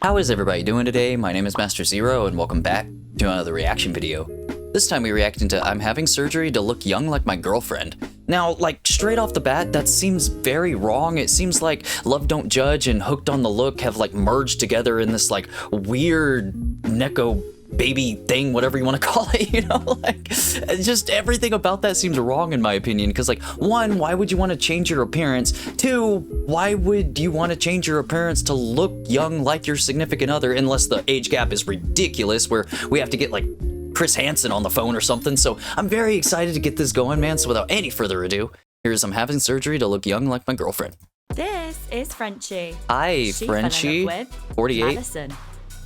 How is everybody doing today? My name is Master Zero and welcome back to another reaction video. This time we react into I'm having surgery to look young like my girlfriend. Now, like, straight off the bat, that seems very wrong. It seems like Love Don't Judge and Hooked on the Look have like merged together in this like weird Neko baby thing, whatever you want to call it, you know? Like, just everything about that seems wrong in my opinion, because like, one, why would you want to change your appearance? Two, why would you want to change your appearance to look young like your significant other, unless the age gap is ridiculous where we have to get like Chris Hansen on the phone or something. So I'm very excited to get this going, man. So without any further ado, here's I'm having surgery to look young like my girlfriend. This is Frenchie. Hi, She Frenchie. fell in love with 48. Madison.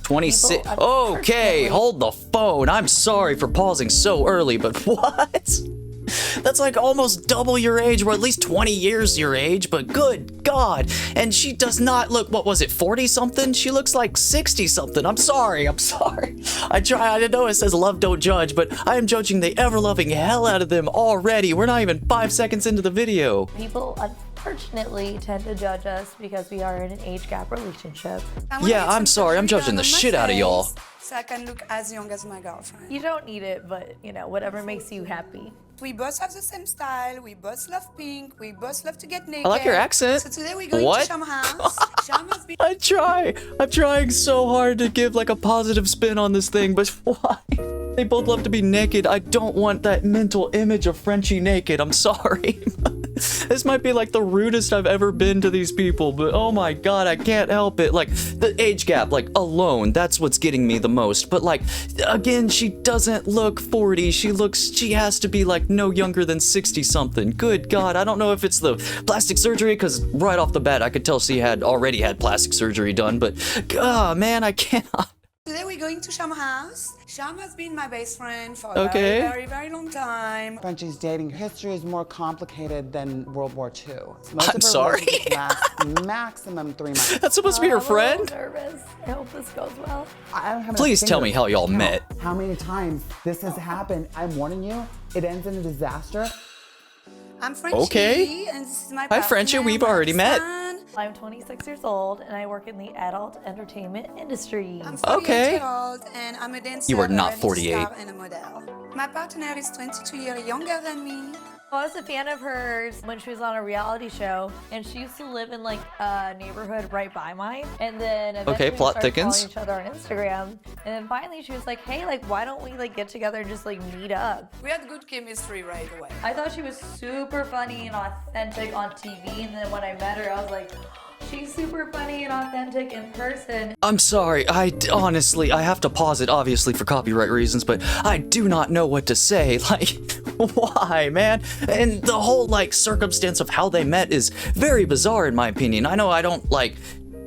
26. People, Okay, unfortunately- hold the phone. I'm sorry for pausing so early, but what? That's like almost double your age, or at least 20 years your age, but good God. And she does not look, what was it, 40 something? She looks like 60 something. I'm sorry. I didn't know it says Love Don't Judge, but I am judging the ever-loving hell out of them already. We're not even 5 seconds into the video. People unfortunately tend to judge us because we are in an age gap relationship. Yeah, I'm sorry. I'm judging the shit out of y'all. So I can look as young as my girlfriend. You don't need it, but you know, whatever makes you happy. We both have the same style. We both love pink. We both love to get naked. I like your accent. So today we're going What? to Sham House. Sham has been I'm trying so hard to give like a positive spin on this thing, but why? They both love to be naked. I don't want that mental image of Frenchie naked. I'm sorry. This might be like the rudest I've ever been to these people, but oh my God, I can't help it. Like the age gap, like alone, that's what's getting me the most. But like, again, she doesn't look 40. She has to be like no younger than 60 something. Good God, I don't know if it's the plastic surgery, because right off the bat, I could tell she had already had plastic surgery done, but man, I cannot. Today we're going to Sham House. Sham has been my best friend for a Okay. very long time. Frenchie's dating history is more complicated than World War II. Most I'm of her sorry. relationships last maximum 3 months. That's supposed to be her I'm a little friend? nervous. I hope this goes well. I don't have enough Please tell fingers me how y'all to count met. How many times this has happened? I'm warning you, it ends in a disaster. I'm Frenchie. Okay. And this is my Hi, partner, Frenchie. We've my already met. son. I'm 26 years old and I work in the adult entertainment industry. I'm 48 Okay. years old and I'm a dancer, You are not a reality 48. star, and a model. My partner is 22 years younger than me. I was a fan of hers when she was on a reality show, and she used to live in like a neighborhood right by mine. And then eventually we plot started thickens. following each other on Instagram. And then finally she was like, "Hey, like, why don't we like get together and just like meet up?" We had good chemistry right away. I thought she was super funny and authentic on TV, and then when I met her, I was like, she's super funny and authentic in person. I'm sorry, honestly, I have to pause it obviously for copyright reasons, but I do not know what to say. Like, why, man? And the whole like circumstance of how they met is very bizarre in my opinion. I know I don't like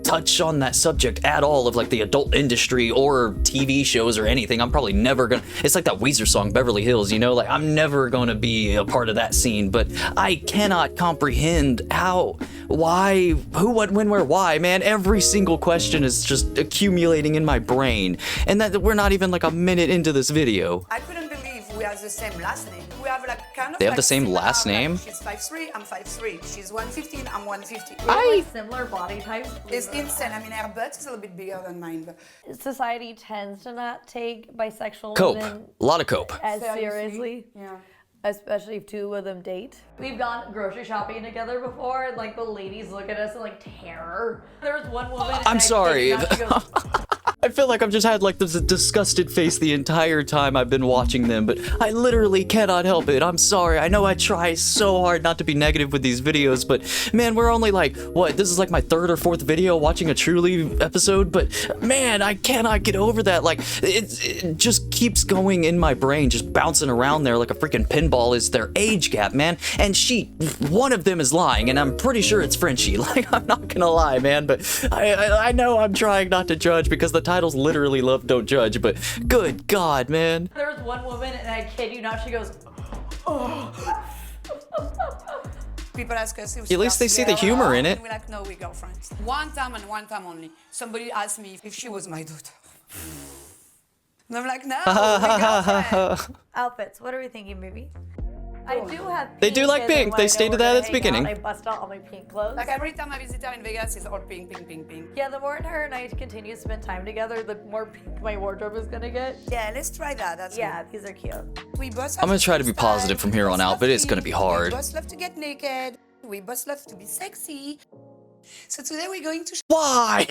touch on that subject at all of like the adult industry or TV shows or anything. I'm probably never gonna, it's like that Weezer song Beverly Hills, you know, like I'm never gonna be a part of that scene, but I cannot comprehend how, why, who, what, when, where, why, man. Every single question is just accumulating in my brain, and that we're not even like a minute into this video. I couldn't believe we have the same last name. We have like kind of They have like the same similar, last like, name? she's 5'3", I'm 5'3". She's 115, I'm 150. We have like similar body types. It's insane. I mean, her butt is a little bit bigger than mine, but Society tends to not take bisexual Cope, women a lot of cope. as seriously. yeah. Especially if two of them date. We've gone grocery shopping together before, and like the ladies look at us in like terror. There was one woman. and I'm I sorry. kid you not, she goes, I feel like I've just had like this disgusted face the entire time I've been watching them, but I literally cannot help it. I'm sorry. I know I try so hard not to be negative with these videos, but man, we're only like, what, this is like my 3rd or 4th video watching a Truly episode, but man, I cannot get over that. Like, it just keeps going in my brain, just bouncing around there like a freaking pinball is their age gap, man. And one of them is lying, and I'm pretty sure it's Frenchie. Like, I'm not gonna lie, man, but I know I'm trying not to judge because the title's literally Love Don't Judge, but good God, man. there was one woman, and I kid you not, she goes, People ask us if At least they see the humor in it. And we're like, no, we're girlfriends. One time and one time only, somebody asked me if she was my daughter. And I'm like, no, we're girlfriends. outfits. What are we thinking, baby? I do have pink. They do like and then pink. when They I know stated we're that gonna at the hang out, beginning. I bust out all my pink clothes. Like every time I visit her in Vegas, it's all pink, pink, pink, pink. Yeah, the more her and I continue to spend time together, the more pink my wardrobe is gonna get. Yeah, let's try that. That's Yeah, these are cute. We both I'm gonna have try to be style. positive from here We on both out, love but it's to gonna be hard. We both love to get naked. We both love to be sexy. So today we're going to Why?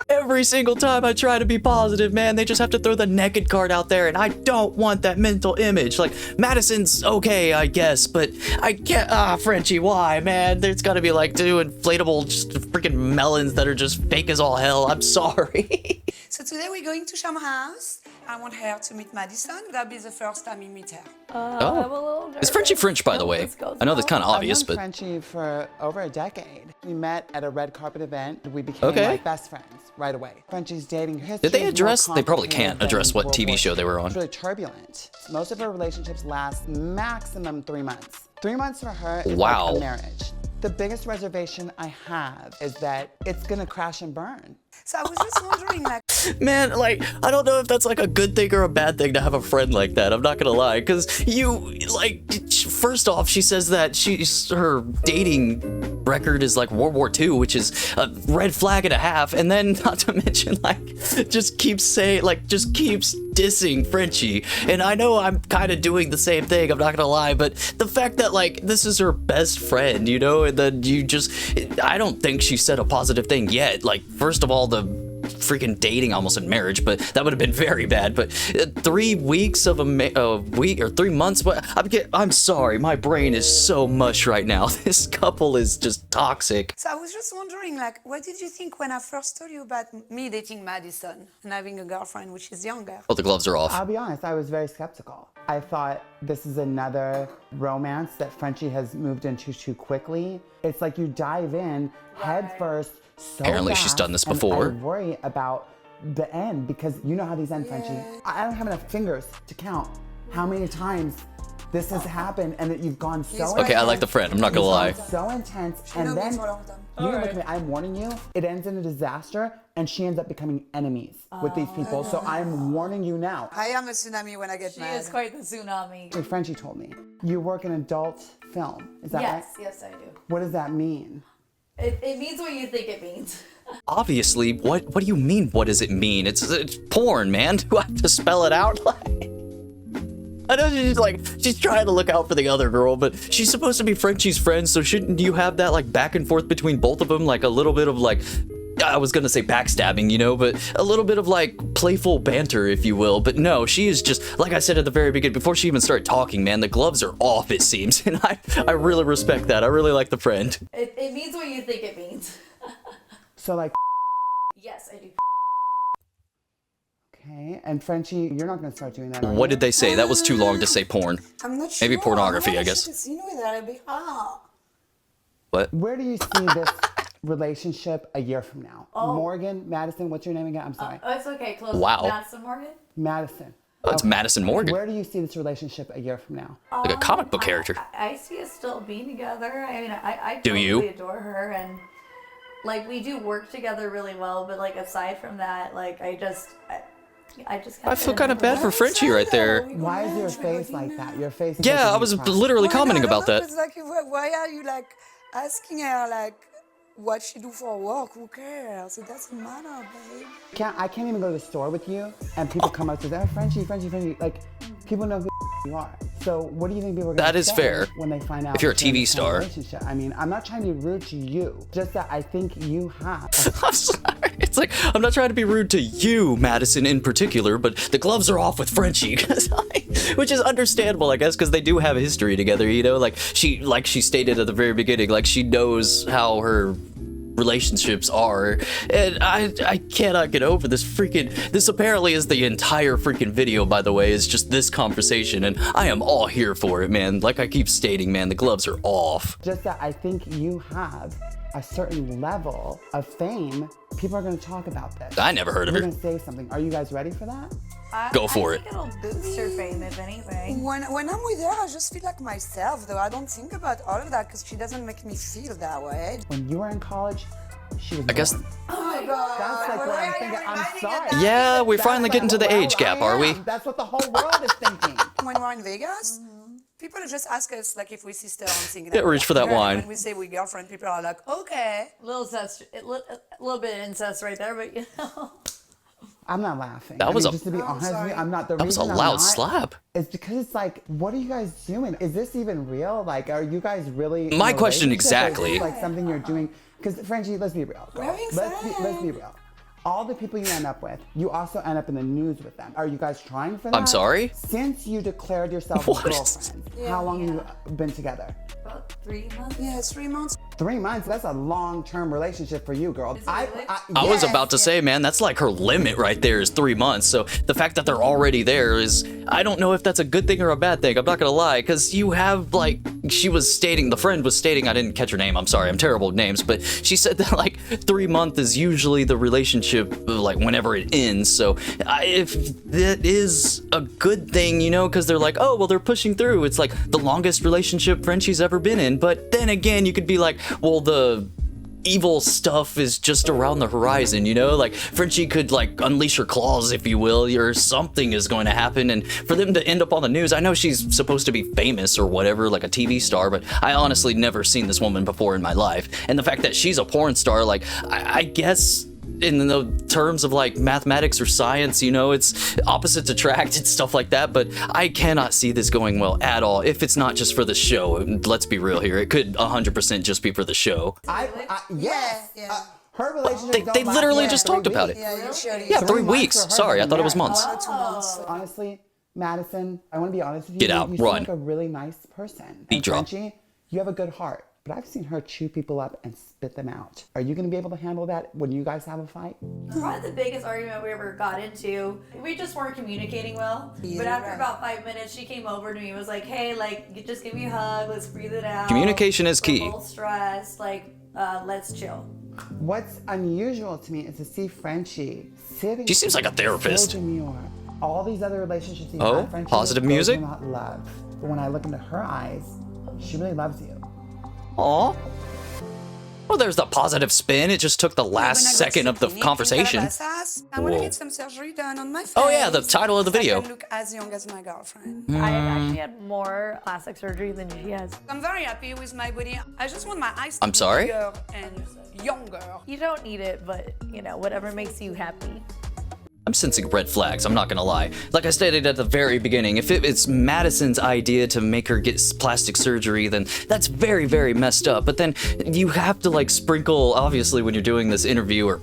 Every single time I try to be positive, man, they just have to throw the naked card out there, and I don't want that mental image. Like, Madison's okay, I guess, but I can't. Frenchie, why, man? There's gotta be like two inflatable just freaking melons that are just fake as all hell. I'm sorry. So today we're going to Sham House. I want her to meet Madison. That'll be the first time we meet her. I'm a little Is Frenchie nervous. French, by the Hope way? this goes I know that's well. kind of obvious, I've known but Frenchie for over a decade. We met at a red carpet event. We became Okay. like best friends right away. Frenchie's dating history. Did they is more address- they probably complicated can't address than what World TV War show they II. were on. It's really turbulent. Most of her relationships last maximum 3 months. 3 months for her is Wow. like a marriage. The biggest reservation I have is that it's gonna crash and burn. So I was just wondering, like, man, like, I don't know if that's like a good thing or a bad thing to have a friend like that. I'm not gonna lie, because you, like, first off, she says that her dating record is like World War II, which is a red flag and a half, and then not to mention, like, just keeps dissing Frenchie. And I know I'm kind of doing the same thing, I'm not gonna lie, but the fact that, like, this is her best friend, you know, and then I don't think she said a positive thing yet. Like, first of all, the freaking dating, almost in marriage, but that would have been very bad. But 3 weeks of a week or 3 months, but I'm sorry, my brain is so mush right now. This couple is just toxic. so I was just wondering, like, what did you think when I first told you about me dating Madison and having a girlfriend which is younger? Oh, the gloves are off. I'll be honest, I was very skeptical. I thought this is another romance that Frenchie has moved into too quickly. It's like you dive in head first so Apparently she's fast, done this and before. I worry about the end because you know how these end, Frenchie. I don't have enough fingers to count how many times this has happened and that you've gone so Okay, I like the friend, I'm not gonna lie. so intense, You know and me then for a long time. you look at me. I'm warning you. It ends in a disaster, and she ends up becoming enemies with these people. So I'm warning you now. I am a tsunami when I get She mad. is quite the tsunami. Like Frenchie told me, you work in adult film. Is that right? Yes, I do. What does that mean? It means what you think it means. Obviously, what do you mean, what does it mean? It's porn, man. Do I have to spell it out? I know she's trying to look out for the other girl, but she's supposed to be Frenchie's friend, so shouldn't you have that, like, back and forth between both of them? Like, a little bit of, like, I was gonna say backstabbing, you know, but a little bit of, like, playful banter, if you will. But no, she is just, like I said at the very beginning, before she even started talking, man, the gloves are off, it seems. And I really respect that. I really like the friend. It means what you think it means. So like, Yes, I do. okay, and Frenchie, you're not gonna start doing that. Are What you? did they say? That was too long to say porn. I'm not sure. Maybe pornography, I guess. should have seen with that. I'd be, What? Where do you see this relationship a year from now? Morgan, Madison, what's your name again? I'm sorry, Oh, it's okay. Close. Wow. Madison Morgan. Madison. That's Madison Morgan. Where do you see this relationship a year from now? Like a comic book character. I see us still being together. I mean, I Do totally you? adore her, and like we do work together really well. But like aside from that, like I just. I feel kind of bad for Frenchie right there. Why is your face like that? Your face. Is Yeah, making I me was cry. literally Why not? commenting about that. It's like, why are you like asking her like what she do for work? Who cares? It doesn't matter, babe. I can't even go to the store with you, and people come up to say, oh, Frenchie. Like, people know who you are. So what do you think people are going to That is say fair. when they find out If you're a that you're in TV this kind of star. relationship? I mean, I'm not trying to be rude to you, just that I think you have. I'm sorry. It's like, I'm not trying to be rude to you, Madison, in particular, but the gloves are off with Frenchie. Which is understandable, I guess, because they do have a history together, you know? Like she stated at the very beginning, like, she knows how her relationships are, and I cannot get over this apparently is the entire freaking video, by the way, is just this conversation, and I am all here for it, man. Like I keep stating, man, the gloves are off. Just that I think you have a certain level of fame. People are going to talk about this. I never heard of You're her. going to say something. Are you guys ready for that? Go for I think it'll boost her fame, if anything. When I'm with her, I just feel like myself, though. I don't think about all of that because she doesn't make me feel that way. When you were in college, she was I guess. born. Oh my God. That's like what I'm thinking. I'm sorry. Yeah, we're That's finally like, getting to the well, age gap, I are we? am. That's what the whole world is thinking. When we're in Vegas, People just ask us like if we sister and think Get rich for that wine. When we say we girlfriend, people are like, okay. A little bit of incest right there, but you know. I'm not laughing. That was just to be honest with you, I'm not. The That was a reason I'm loud not slap. is because it's like, what are you guys doing? Is this even real? Like, are you guys really? in My a question relationship, or is exactly. this, like something you're doing? Because Frenchie, let's be real. girl. having Let's be real. All the people you end up with, you also end up in the news with them. Are you guys trying for that? I'm sorry? Since you declared yourself What? a girlfriend, how long have you been together? About 3 months. Yeah, 3 months. 3 months. That's a long-term relationship for you, girl. I was about to say, man, that's like her limit right there is 3 months. So the fact that they're already there is, I don't know if that's a good thing or a bad thing. I'm not gonna lie, because you have like, the friend was stating, I didn't catch her name, I'm sorry, I'm terrible with names, but she said that like 3 months is usually the relationship, like whenever it ends. So if that is a good thing, you know, because they're like, oh, well, they're pushing through. It's like the longest relationship Frenchie's ever been in. But then again, you could be like, well, the evil stuff is just around the horizon, you know? Like, Frenchie could, like, unleash her claws, if you will, or something is going to happen, and for them to end up on the news, I know she's supposed to be famous or whatever, like a TV star, but I honestly never seen this woman before in my life, and the fact that she's a porn star, like, I guess in the terms of like mathematics or science, you know, it's opposites attract and stuff like that, but I cannot see this going well at all if it's not just for the show. Let's be real here, it could 100% just be for the show. Yes. Yeah. Her relationship. They literally just talked about it. Yeah, usually. Yeah, 3 months weeks. for her Sorry, I to thought it was be married. months. 2 months. Honestly, Madison, I want to be honest with you. Get out, You seem run. like a really nice person. Beat And drop. Frenchie, you have a good heart, but I've seen her chew people up and spit them out. Are you going to be able to handle that when you guys have a fight? Probably the biggest argument we ever got into. We just weren't communicating well. But after about 5 minutes, she came over to me and was like, hey, like, you just give me a hug. Let's breathe it out. Communication is key. We're both stressed. Like, let's chill. What's unusual to me is to see Frenchie sitting. She seems like a therapist. so demure. All these other relationships you Oh, have, Frenchie, positive those music? are not love. But when I look into her eyes, she really loves you. Aw. Well, there's the positive spin. It just took the last second of the conversation. I want to get some surgery done on my face. Oh yeah, the title of the so video. I can look as young as my girlfriend. I actually had more plastic surgery than she has. I'm very happy with my body. I just want my eyes to I'm be sorry? bigger and younger. You don't need it, but, you know, whatever makes you happy. I'm sensing red flags, I'm not gonna lie. Like I stated at the very beginning, if it's Madison's idea to make her get plastic surgery, then that's very, very messed up. But then you have to like sprinkle, obviously when you're doing this interview,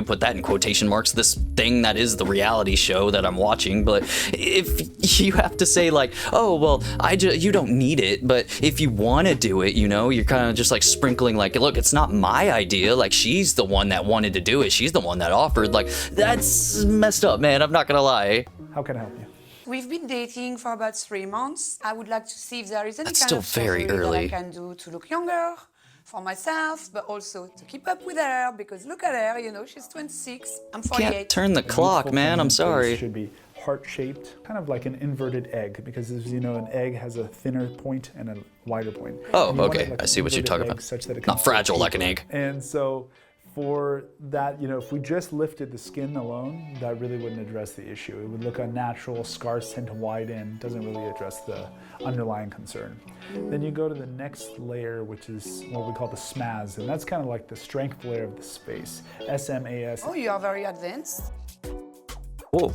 put that in quotation marks, this thing that is the reality show that I'm watching. But if you have to say like, oh, well, you don't need it, but if you wanna do it, you know, you're kind of just like sprinkling like, look, it's not my idea. Like she's the one that wanted to do it. She's the one that offered. Like that's messed up, man. I'm not gonna lie. How can I help you? We've been dating for about 3 months. I would like to see if there is any That's kind still of very surgery early. that I can do to look younger for myself, but also to keep up with her because look at her, you know, she's 26, I'm 48. Can't turn the clock, Youthful man. I'm feminine face sorry. Should be heart-shaped, kind of like an inverted egg, because as you know, an egg has a thinner point and a wider point. Oh, And you want okay. it like I an see what you're inverted talking egg about. Such that it Not can fragile fit like an egg. And so for that, you know, if we just lifted the skin alone, that really wouldn't address the issue. It would look unnatural, scars tend to widen, doesn't really address the underlying concern. Then you go to the next layer, which is what we call the SMAS, and that's kind of like the strength layer of the space. SMAS. Oh, you are very advanced. Whoa.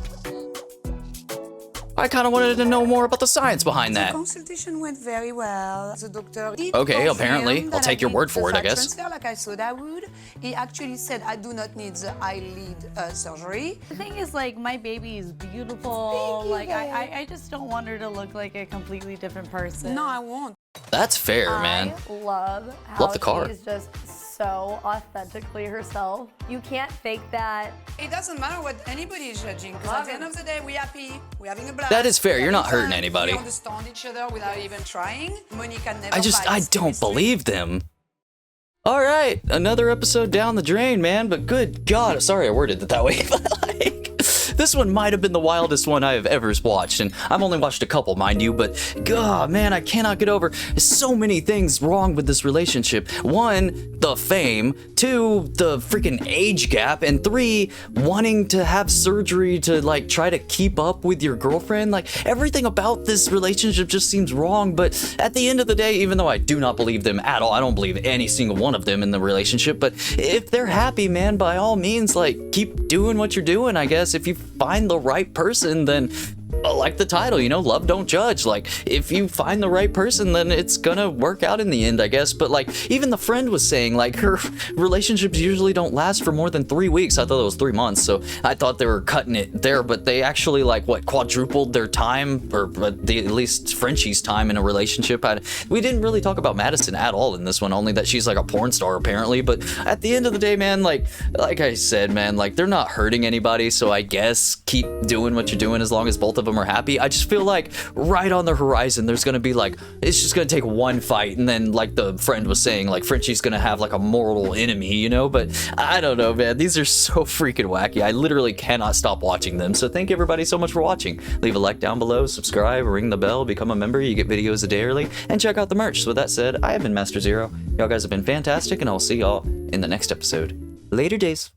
I kind of wanted to know more about the science behind The that. consultation went very well. The doctor did Okay, confirm apparently. I'll that take I your did word for the it, I fat guess. transfer like I thought I would. He actually said I do not need the eyelid surgery. The thing is, like, my baby is beautiful. Thank you, Like, babe. I just don't want her to look like a completely different person. No, I won't. That's fair, man. I love how Love the car. she's just so authentically herself. You can't fake that. It doesn't matter what anybody is judging, because at the end of the day, we're happy, we're having a blast. That is fair, we're you're not having hurting fun, anybody. We understand each other without even trying. Monica never I bites, don't seriously. believe them. All right, another episode down the drain, man. But good God, sorry I worded it that way. But like, this one might have been the wildest one I have ever watched, and I've only watched a couple, mind you. But God, man, I cannot get over so many things wrong with this relationship. One, the fame, 2, the freaking age gap, and 3, wanting to have surgery to like try to keep up with your girlfriend. Like, everything about this relationship just seems wrong. But at the end of the day, even though I do not believe them at all, I don't believe any single one of them in the relationship, but if they're happy, man, by all means, like, keep doing what you're doing, I guess. If you find the right person, then like the title, you know, love don't judge. Like, if you find the right person, then it's gonna work out in the end, I guess. But like, even the friend was saying, like, her relationships usually don't last for more than 3 weeks. I thought it was 3 months, so I thought they were cutting it there, but they actually, like, what, quadrupled their time, or at least Frenchie's time in a relationship. We didn't really talk about Madison at all in this one, only that she's like a porn star apparently. But at the end of the day, man, like I said, man, like, they're not hurting anybody, so I guess keep doing what you're doing as long as both of them are happy. I just feel like right on the horizon, there's gonna be like, it's just gonna take one fight, and then, like the friend was saying, like, Frenchie's gonna have like a mortal enemy, you know? But I don't know, man, these are so freaking wacky. I literally cannot stop watching them. So thank everybody so much for watching. Leave a like down below, subscribe, ring the bell, become a member. You get videos a day early, and check out the merch. So with that said, I have been Master Zero. Y'all guys have been fantastic, and I'll see y'all in the next episode. Later days.